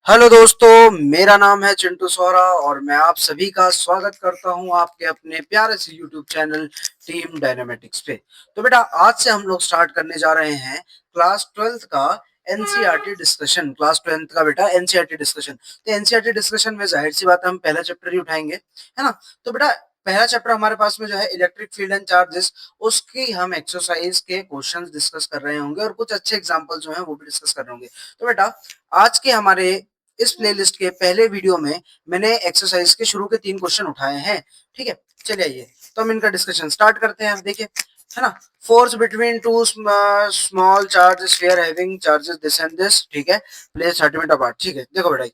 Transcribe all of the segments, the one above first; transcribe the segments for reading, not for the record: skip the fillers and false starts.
Hello दोस्तों, मेरा नाम है चिंटू सोरा और मैं आप सभी का स्वागत करता हूं आपके अपने प्यारे से यूट्यूब चैनल टीम डायनामेटिक्स पे। तो बेटा, आज से हम लोग स्टार्ट करने जा रहे हैं क्लास 12th का एनसीईआरटी डिस्कशन। क्लास 12th का बेटा एनसीईआरटी डिस्कशन। तो एनसीईआरटी डिस्कशन में जाहिर सी बात है हम पहला चैप्टर ही उठाएंगे, है ना। तो बेटा, पहला चैप्टर हमारे पास में जो है इलेक्ट्रिक फील्ड एंड चार्जेस, उसकी हम एक्सरसाइज के क्वेश्चंस डिस्कस कर रहे होंगे और कुछ अच्छे एग्जांपल जो हैं वो भी डिस्कस कर रहे होंगे। तो बेटा, आज के हमारे इस प्लेलिस्ट के पहले वीडियो में मैंने एक्सरसाइज के शुरू के 3 क्वेश्चन उठाए हैं। ठीक है, चलिए आइए तो हम इनका डिस्कशन स्टार्ट करते हैं। देखिए, है ना। Force between two small charge sphere having charges this and this, ठीक है, प्लेस 30 मीटर अपार्ट। ठीक है, देखो बेटा,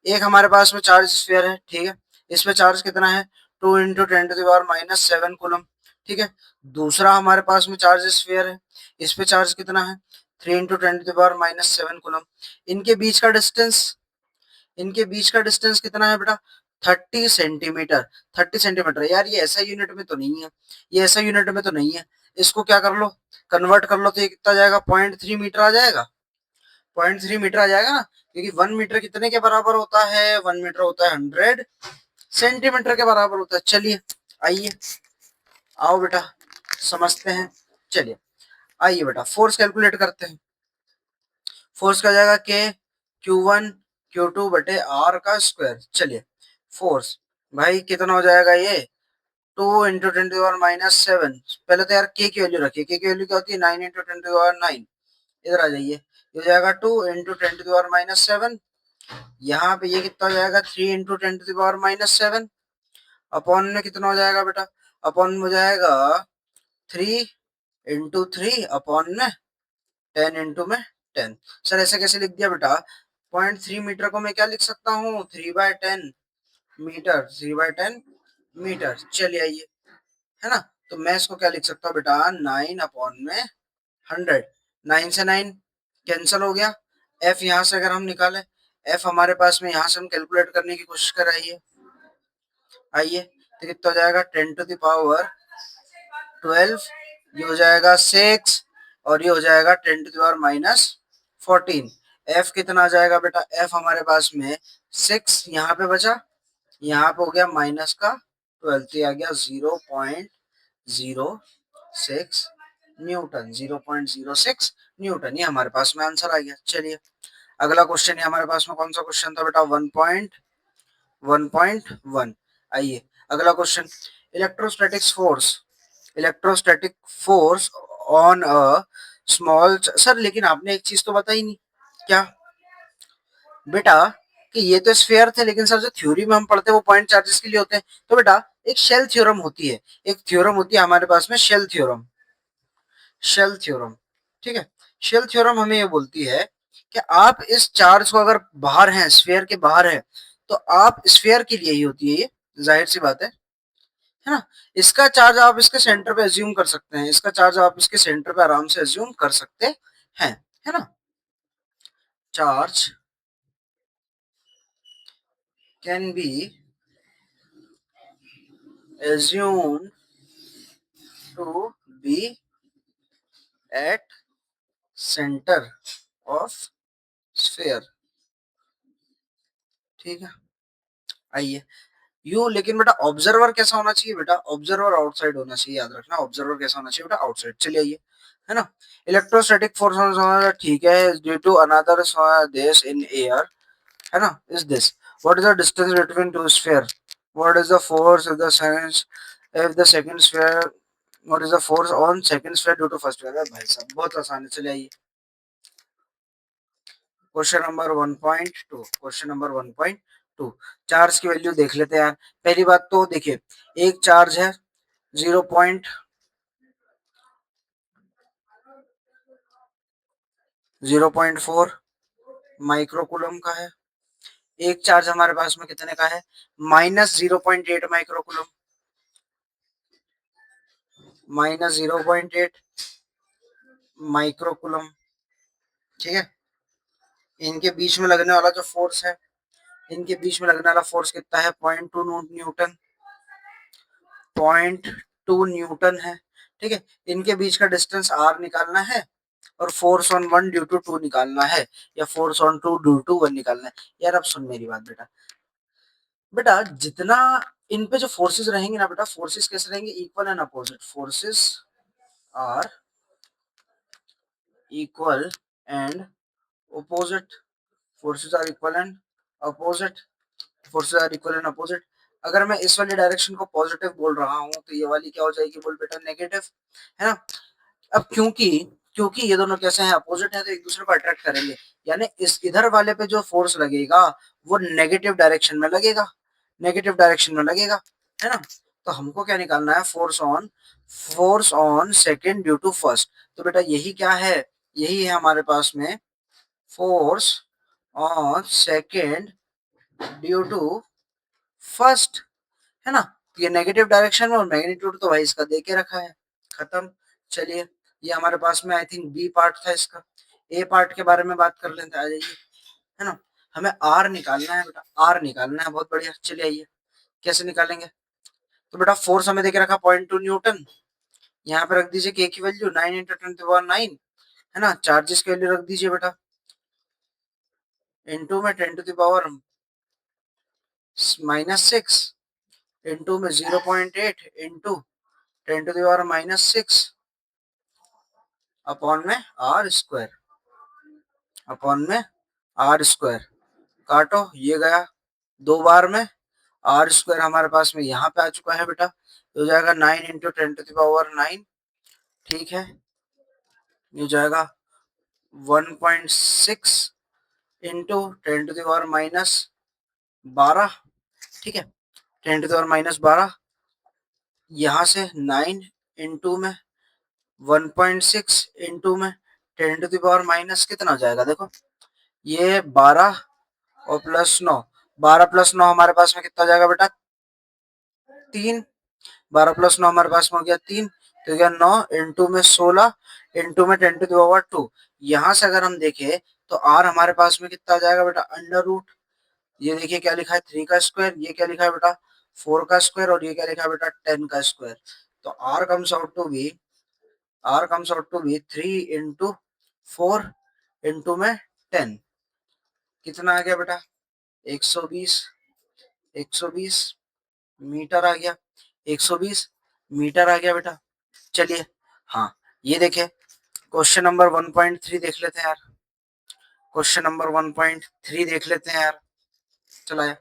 एक हमारे पास में चार्ज स्फीयर है, ठीक है, इसमें चार्ज कितना है 2 × 10⁻⁷ कूलम। ठीक है, दूसरा हमारे पास में चार्ज स्फीयर है, इस पे चार्ज कितना है 3 × 10⁻⁷ कूलम। इनके बीच का डिस्टेंस, इनके बीच का डिस्टेंस कितना है बेटा 30 सेंटीमीटर। 30 सेंटीमीटर, यार ये ऐसा यूनिट में तो नहीं है, ये ऐसा यूनिट में तो नहीं है। इसको क्या कर लो, कन्वर्ट कर लो, तो ये कितना जाएगा 0.3 मीटर आ जाएगा। 0.3 मीटर आ जाएगा ना, क्योंकि 1 मीटर कितने के बराबर होता है, 1 मीटर होता है 100 सेंटीमीटर के बराबर होता है। चलिए आइए, आओ बेटा समझते हैं। चलिए आइए बेटा, फोर्स कैलकुलेट करते हैं। फोर्स का जाएगा के Q1 Q2 बटे आर का स्क्वायर। चलिए, फोर्स भाई कितना हो जाएगा ये 2 × 10⁻⁷। पहले तो यार के की वैल्यू रखिए, के की वैल्यू क्या होती है 9 × 10⁻⁹। इधर आ जाइए, ये हो जाएगा 2 × 10⁻⁷। यहाँ पे ये कितना हो जाएगा 3 × 10⁻⁷। अपॉन में कितना हो जाएगा बेटा, अपॉन में हो जाएगा 3 × 3 अपॉन में 10 × 10। सर ऐसे कैसे लिख दिया बेटा, 0.3 मीटर को मैं क्या लिख सकता हूँ 3/10 मीटर, 3/10 मीटर। चलिए आइए, है ना। तो मैं इसको क्या लिख सकता हूँ बेटा 9/100। 9 से 9 कैंसिल हो गया। एफ यहाँ से अगर हम निकालें, एफ हमारे पास में यहाँ से हम कैलकुलेट करने की कोशिश कर आइए। आइए, तो कितना हो जाएगा 10⁻12, ये हो जाएगा 6 और ये हो जाएगा 10⁻⁻14। एफ कितना आ जाएगा बेटा, एफ हमारे पास में 6 यहाँ पे बचा, यहाँ पे हो गया माइनस का 12, तो आ गया 0.06 न्यूटन। 0.06 न्यूटन, ये हमारे पास में आंसर आ गया। चलिए अगला क्वेश्चन है हमारे पास में, कौन सा क्वेश्चन था बेटा 1.1। आइए अगला question, electrostatics force, electrostatic force on a small. Sir लेकिन आपने एक चीज तो बताई नहीं, क्या बेटा, कि ये तो स्फीयर थे, लेकिन सर जो थ्योरी में हम पढ़ते हैं वो पॉइंट चार्जेस के लिए होते हैं। तो बेटा एक शेल थ्योरम होती है, एक थ्योरम होती है हमारे पास में शेल थ्योरम। शेल थ्योरम, ठीक है। शेल थ्योरम हमें ये बोलती है कि आप इस चार्ज को अगर बाहर हैं, स्फीयर के बाहर है, तो आप स्फीयर के लिए ही होती है ये, जाहिर सी बात है ना। इसका चार्ज आप इसके सेंटर पे एज्यूम कर सकते हैं, इसका चार्ज आप इसके सेंटर पे आराम से एज्यूम कर सकते हैं, है ना। Charge can be assumed to be at center of sphere। ठीक है, आइए यू, लेकिन बेटा ऑब्जर्वर कैसा होना चाहिए बेटा, ऑब्जर्वर आउटसाइड होना चाहिए, याद रखना ऑब्जर्वर कैसा होना चाहिए बेटा, आउटसाइड। चलिए आइए, है ना। इलेक्ट्रोस्टैटिक फोर्स, ठीक है, ड्यू टू अनदर देश इन एयर, है ना, is this, what is the distance between two sphere, what is the force if the second, if the second sphere, what is the force on second sphere due to first sphere. भाई साहब बहुत आसान है, चलिए आइए question number 1.2, question number 1.2, charge की value देख लेते हैं यार। पहली बात तो देखिए, एक चार्ज है 0.4 माइक्रोकूलम का है। एक चार्ज हमारे पास में कितने का है -0.8 माइक्रोकूलम, -0.8 माइक्रोकूलम। ठीक है, इनके बीच में लगने वाला जो फोर्स है, इनके बीच में लगने वाला फोर्स कितना है 0.2 न्यूटन, 0.2 न्यूटन है। ठीक है, इनके बीच का डिस्टेंस आर निकालना है, और force on one due to two निकालना है, या force on two due to one निकालना है। यार अब सुन मेरी बात बेटा, बेटा जितना इन पे जो फोर्सेस रहेंगे ना बेटा, फोर्सेस कैसे रहेंगे, equal and opposite. Forces are equal and opposite, forces are equal and opposite, forces are equal and opposite। अगर मैं इस वाली डायरेक्शन को पॉजिटिव बोल रहा हूं तो ये वाली क्या हो जाएगी, बोल बेटा नेगेटिव, है ना। अब क्योंकि क्योंकि ये दोनों कैसे हैं, अपोजिट है, तो एक दूसरे को अट्रैक्ट करेंगे, यानी इस इधर वाले पे जो फोर्स लगेगा वो नेगेटिव डायरेक्शन में लगेगा, नेगेटिव डायरेक्शन में लगेगा, है ना। तो हमको क्या निकालना है, force on second due to first. तो बेटा यही क्या है, यही है हमारे पास में force on second due to first, है ना। तो ये नेगेटिव डायरेक्शन में, और मैग्नीट्यूड तो भाई इसका दे के रखा है, खत्म। चलिए ये हमारे पास में आई थिंक बी पार्ट था इसका। ए पार्ट के बारे में बात कर लेते हैं, आ जाइए, है ना। हमें आर निकालना है बेटा, आर निकालना है, बहुत बढ़िया। चलिए आइए, कैसे निकालेंगे। तो बेटा फोर्स हमें देके रखा 0.2 न्यूटन, यहाँ पे रख दीजिए के की वैल्यू 9 इंटू 10⁹, है ना। चार्जेस की वैल्यू रख दीजिए बेटा, इनटू में 10⁻⁻6, इनटू में 0.8 इंटू 10⁻⁻6 अपॉन में आर स्क्वायर, अपॉन में आर स्क्वायर। काटो, ये गया 2 बार में, आर स्क्वायर हमारे पास में यहाँ पे आ चुका है बेटा, तो हो जाएगा 9 इंटू 10⁹ ठीक है। ये जाएगा 1.6 इंटू 10⁻⁻12, ठीक है। 10⁻⁻12, यहाँ से 9 इंटू में 1.6 इंटू में 10⁻⁻ कितना हो जाएगा, देखो ये 12 और +9, 12 + 9 हमारे पास में कितना हो जाएगा बेटा, 3। 12 + 9 हमारे पास में हो गया 3, तो गया 9 इंटू में 16 इंटू में 10⁻²। यहाँ से अगर हम देखें तो आर हमारे पास में कितना आ जाएगा बेटा, √। ये देखिए क्या लिखा है, 3 का स्क्वायर, ये क्या लिखा है बेटा, 4 का स्क्वायर, और ये क्या लिखा है बेटा, 10 का स्क्वायर। तो r comes out to be 3 into 4 into में 10, कितना आ गया बेटा, 120, 120 मीटर आ गया, 120 मीटर आ गया बेटा। चलिए हाँ, ये देखे क्वेश्चन नंबर 1.3 देख लेते हैं यार, क्वेश्चन नंबर 1.3 देख लेते हैं यार। चलाया,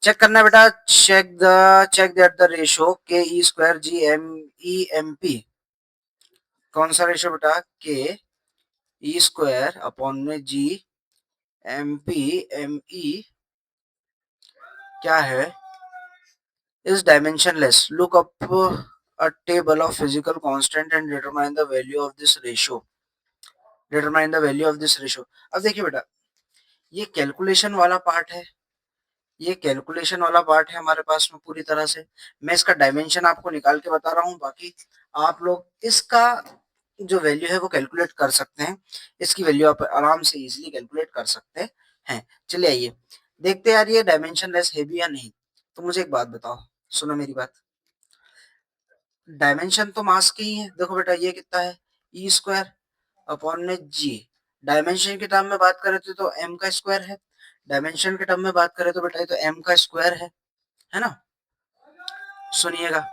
चेक करना है बेटा, check that the ratio K E square G M E M P. कौन सा रेशो बेटा, के ई स्क्वायर अपॉन में G M P M E क्या है, is dimensionless। Look up a table of physical constant and determine the value of this ratio। determine the value of this ratio। अब देखिए बेटा, ये calculation वाला part है, ये कैलकुलेशन वाला पार्ट है हमारे पास में पूरी तरह से। मैं इसका डायमेंशन आपको निकाल के बता रहा हूँ, बाकी आप लोग इसका जो वैल्यू है वो कैलकुलेट कर सकते हैं, इसकी वैल्यू आप आराम से इजीली कैलकुलेट कर सकते हैं। चलिए आइए देखते हैं यार, ये डायमेंशन लेस है भी या नहीं। तो मुझे एक बात बताओ, सुनो मेरी बात, डायमेंशन तो मास के ही है। देखो बेटा ये कितना है, ई स्क्वायर अपॉन में जी। डायमेंशन के टर्म में बात करें तो एम का स्क्वायर है, डायमेंशन के टर्म में बात करें तो बेटा ये तो एम का स्क्वायर है ना। सुनिएगा,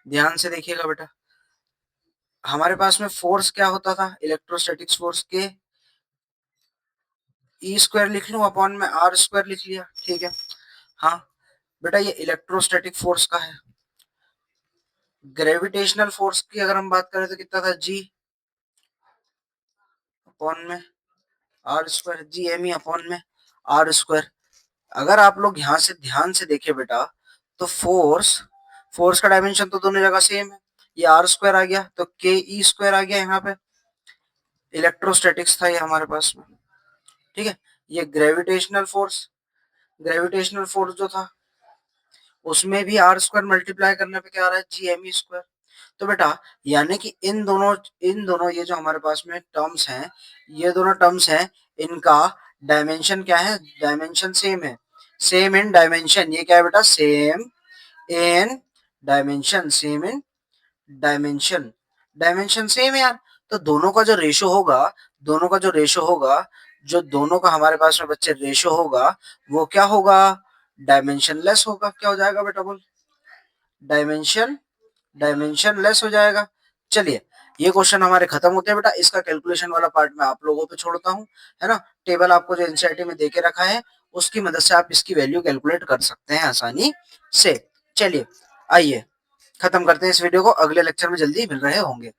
ध्यान से देखिएगा बेटा, हमारे पास में फोर्स क्या होता था, इलेक्ट्रोस्टैटिक्स फोर्स के ई स्क्वायर लिख लूं अपॉन में आर स्क्वायर लिख लिया, ठीक है। हाँ बेटा, ये इलेक्ट्रोस्टैटिक फोर्स का है। ग्रेविटेशनल फोर्स की अगर हम बात करें तो कितना था, जी अपॉन में r square, G M E upon में आर स्क्वायर। अगर आप लोग यहाँ से ध्यान से देखें बेटा, तो फोर्स फोर्स का डायमेंशन तो दोनों जगह सेम है, ये आर स्क्वायर आ गया तो के ई स्क्वायर आ गया, यहाँ पे इलेक्ट्रोस्टैटिक्स था ये हमारे पास में, ठीक है। ये ग्रेविटेशनल फोर्स जो था उसमें भी आर स्क्वायर मल्टीप्लाई करने पे क्या आ रहा है, जी एम ई स्क्वायर। तो बेटा यानी कि इन दोनों ये जो हमारे पास में टर्म्स हैं, ये दोनों टर्म्स हैं, इनका डायमेंशन क्या है, डायमेंशन सेम है, सेम इन डायमेंशन। ये क्या है बेटा, same in dimension, same in dimension, dimension same है यार। तो दोनों का जो रेशो होगा, जो दोनों का हमारे पास में बच्चे रेशो होगा, वो क्या होगा? डायमेंशनलेस होगा। क्या हो जाएगा बेटा बोल? डायमेंशनलेस हो जाएगा। चलिए, ये क्वेश्चन हमारे खत्म होते हैं बेटा। इसका कैलकुलेशन वाला पार्ट मैं आप लोगों पे छोड़ता हूँ, है ना। टेबल आपको जो एनसीईआरटी में देके रखा है, उसकी मदद से आप इसकी वैल्यू कैलकुलेट कर सकते हैं आसानी से। चलिए, आइए खत्म करते हैं इस वीडियो को। अगले लेक्चर में जल्दी मिल रहे होंगे।